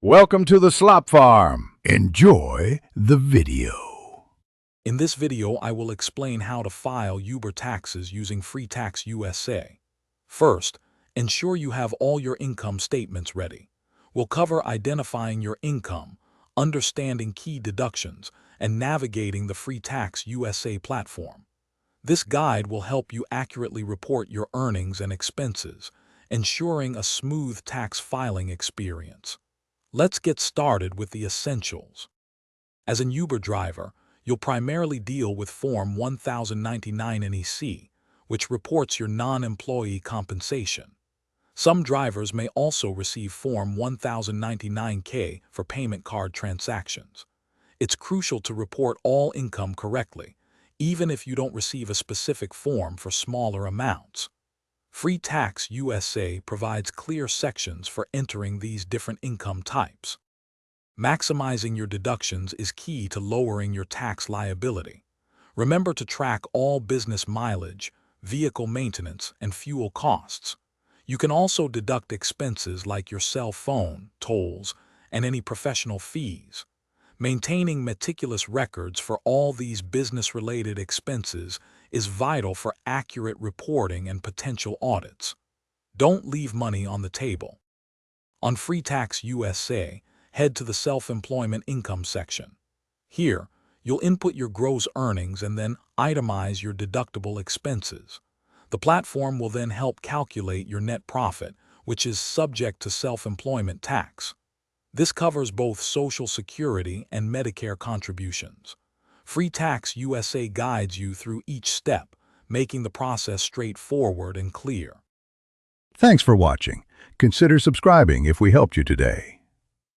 Welcome to the Slop Farm. Enjoy the video. In this video, I will explain how to file Uber taxes using Freetaxusa. First, ensure you have all your income statements ready. We'll cover identifying your income, understanding key deductions, and navigating the Freetaxusa platform. This guide will help you accurately report your earnings and expenses, ensuring a smooth tax filing experience. Let's get started with the essentials. As an Uber driver, you'll primarily deal with Form 1099 NEC, which reports your non-employee compensation. Some drivers may also receive Form 1099K for payment card transactions. It's crucial to report all income correctly, even if you don't receive a specific form for smaller amounts. Freetaxusa provides clear sections for entering these different income types. Maximizing your deductions is key to lowering your tax liability. Remember to track all business mileage, vehicle maintenance, and fuel costs. You can also deduct expenses like your cell phone, tolls, and any professional fees. Maintaining meticulous records for all these business-related expenses is vital for accurate reporting and potential audits. Don't leave money on the table. On Freetaxusa, head to the Self-Employment Income section. Here, you'll input your gross earnings and then itemize your deductible expenses. The platform will then help calculate your net profit, which is subject to self-employment tax. This covers both Social Security and Medicare contributions. Freetaxusa guides you through each step, making the process straightforward and clear. Thanks for watching. Consider subscribing if we helped you today.